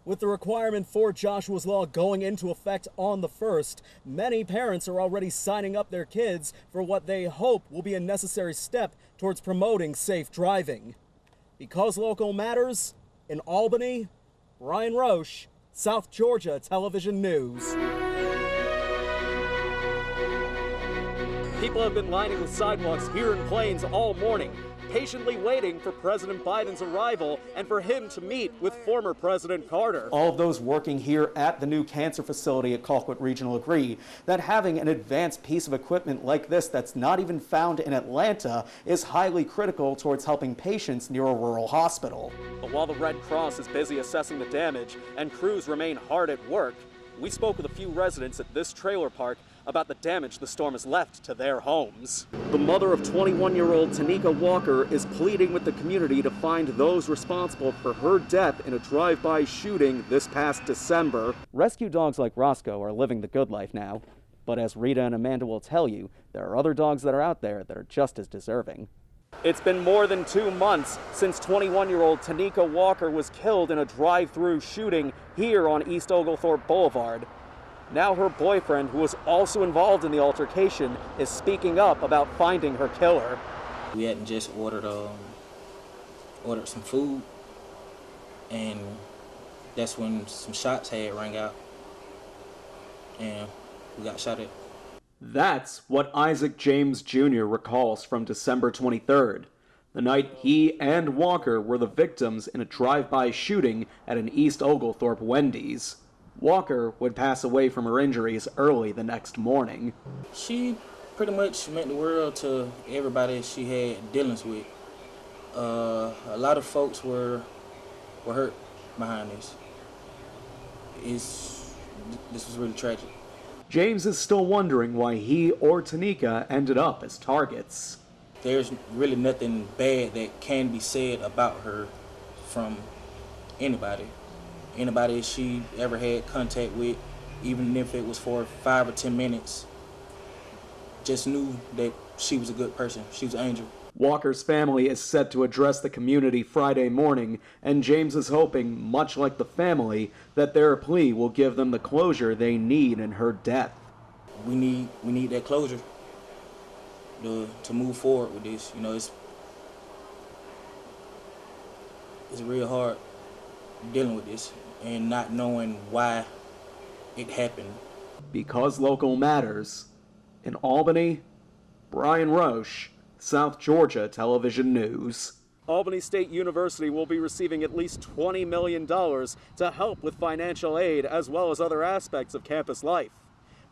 With the requirement for Joshua's Law going into effect on the 1st, many parents are already signing up their kids for what they hope will be a necessary step towards promoting safe driving. Because local matters, in Albany, Brian Roche, South Georgia Television News. People have been lining the sidewalks here in Plains all morning, patiently waiting for President Biden's arrival and for him to meet with former President Carter. All of those working here at the new cancer facility at Colquitt Regional agree that having an advanced piece of equipment like this that's not even found in Atlanta is highly critical towards helping patients near a rural hospital. But while the Red Cross is busy assessing the damage and crews remain hard at work, we spoke with a few residents at this trailer park about the damage the storm has left to their homes. The mother of 21-year-old Tanika Walker is pleading with the community to find those responsible for her death in a drive-by shooting this past December. Rescue dogs like Roscoe are living the good life now, but as Rita and Amanda will tell you, there are other dogs that are out there that are just as deserving. It's been more than 2 months since 21-year-old Tanika Walker was killed in a drive-through shooting here on East Oglethorpe Boulevard. Now her boyfriend, who was also involved in the altercation, is speaking up about finding her killer. We hadn't just ordered some food, and that's when some shots had rang out, and we got shot at. That's what Isaac James Jr. recalls from December 23rd, the night he and Walker were the victims in a drive-by shooting at an East Oglethorpe Wendy's. Walker would pass away from her injuries early the next morning. She pretty much meant the world to everybody she had dealings with. A lot of folks were hurt behind this. This was really tragic. James is still wondering why he or Tanika ended up as targets. There's really nothing bad that can be said about her from anybody. Anybody she ever had contact with, even if it was for 5 or 10 minutes, just knew that she was a good person. She was an angel. Walker's family is set to address the community Friday morning, and James is hoping, much like the family, that their plea will give them the closure they need in her death. We need that closure to move forward with this. You know, it's real hard dealing with this and not knowing why it happened. Because local matters. In Albany, Brian Roche, South Georgia Television News. Albany State University will be receiving at least $20 million to help with financial aid as well as other aspects of campus life.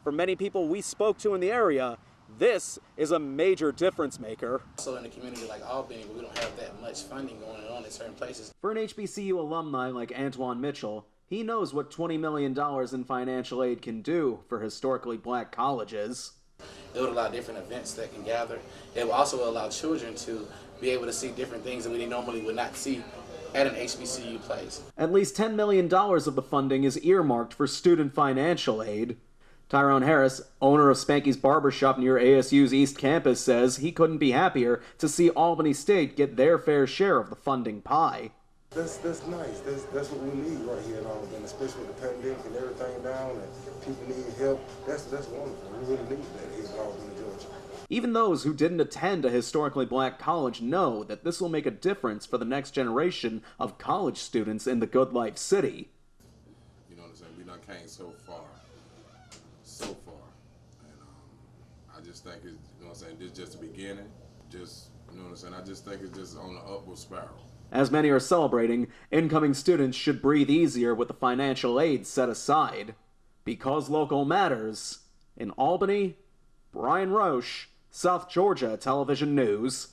For many people we spoke to in the area, this is a major difference maker. Also in a community like Albany, we don't have that much funding going on in certain places. For an HBCU alumni like Antoine Mitchell, he knows what $20 million in financial aid can do for historically black colleges. It would allow different events that can gather. It will also allow children to be able to see different things that we normally would not see at an HBCU place. At least $10 million of the funding is earmarked for student financial aid. Tyrone Harris, owner of Spanky's Barbershop near ASU's East Campus, says he couldn't be happier to see Albany State get their fair share of the funding pie. That's nice. That's what we need right here in Albany, especially with the pandemic and everything down, and people need help. That's wonderful. We really need that here in Albany, Georgia. Even those who didn't attend a historically black college know that this will make a difference for the next generation of college students in the Good Life City. You know what I'm saying? We done came so far. And I just think it's, you know what I'm saying, this is just the beginning. Just, you know what I'm saying? I just think it's just on the upward spiral. As many are celebrating, incoming students should breathe easier with the financial aid set aside. Because local matters. In Albany, Brian Roche, South Georgia Television News.